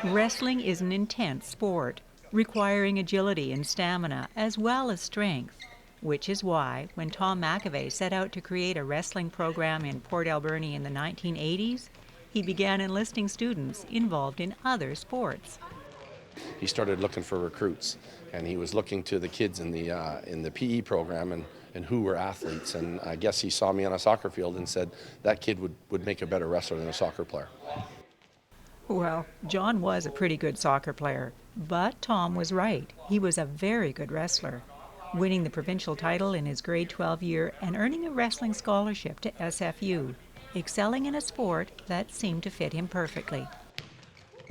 Wrestling is an intense sport, requiring agility and stamina as well as strength, which is why when Tom McAvey set out to create a wrestling program in Port Alberni in the 1980s, he began enlisting students involved in other sports. He started looking for recruits, and he was looking to the kids in the PE program and who were athletes. And I guess he saw me on a soccer field and said that kid would make a better wrestler than a soccer player. Well, John was a pretty good soccer player, but Tom was right. He was a very good wrestler, winning the provincial title in his grade 12 year and earning a wrestling scholarship to SFU, excelling in a sport that seemed to fit him perfectly.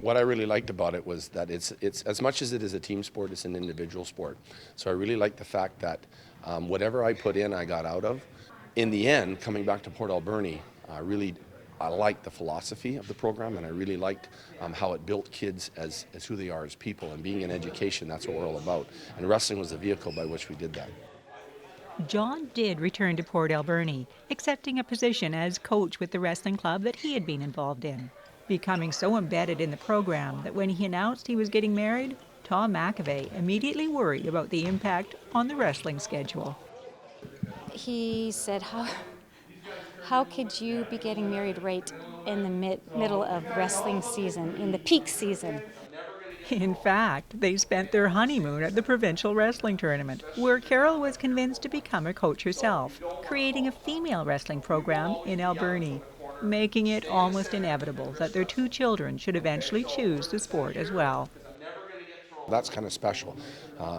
What I really liked about it was that it's as much as it is a team sport, it's an individual sport. So I really liked the fact that whatever I put in, I got out of. In the end, coming back to Port Alberni, I liked the philosophy of the program, and I really liked how it built kids as who they are as people. And being in education, that's what we're all about. And wrestling was the vehicle by which we did that. John did return to Port Alberni, accepting a position as coach with the wrestling club that he had been involved in, becoming so embedded in the program that when he announced he was getting married, Tom McAvey immediately worried about the impact on the wrestling schedule. He said, how could you be getting married right in the middle of wrestling season, in the peak season? In fact, they spent their honeymoon at the provincial wrestling tournament, where Carol was convinced to become a coach herself, creating a female wrestling program in Alberni, making it almost inevitable that their two children should eventually choose the sport as well. That's kind of special.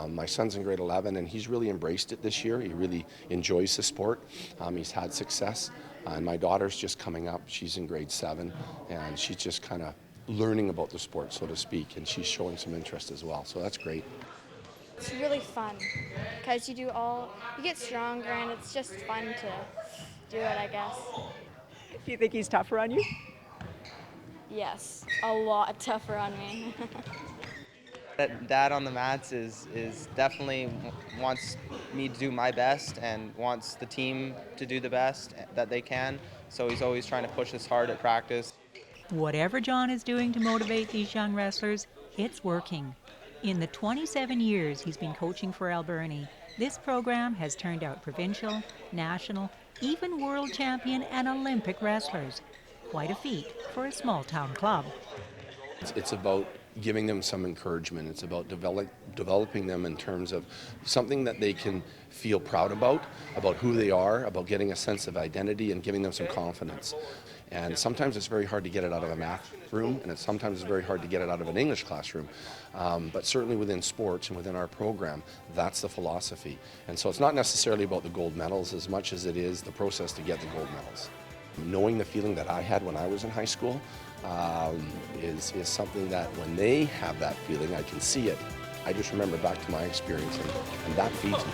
My son's in grade 11, and he's really embraced it this year. He really enjoys the sport. He's had success. And my daughter's just coming up. She's in grade 7, and she's just kind of learning about the sport, so to speak, and she's showing some interest as well. So that's great. It's really fun because you get stronger, and it's just fun to do it, I guess. Do you think he's tougher on you? Yes, a lot tougher on me. Dad on the mats is definitely wants me to do my best and wants the team to do the best that they can. So he's always trying to push us hard at practice. Whatever John is doing to motivate these young wrestlers, it's working. In the 27 years he's been coaching for Alberni, this program has turned out provincial, national, even world champion and Olympic wrestlers. Quite a feat for a small-town club. It's about giving them some encouragement. It's about developing them in terms of something that they can feel proud about who they are, about getting a sense of identity and giving them some confidence. And sometimes it's very hard to get it out of a math room, and sometimes it's very hard to get it out of an English classroom. But certainly within sports and within our program, that's the philosophy. And so it's not necessarily about the gold medals as much as it is the process to get the gold medals. Knowing the feeling that I had when I was in high school is something that when they have that feeling, I can see it. I just remember back to my experience, and that feeds me.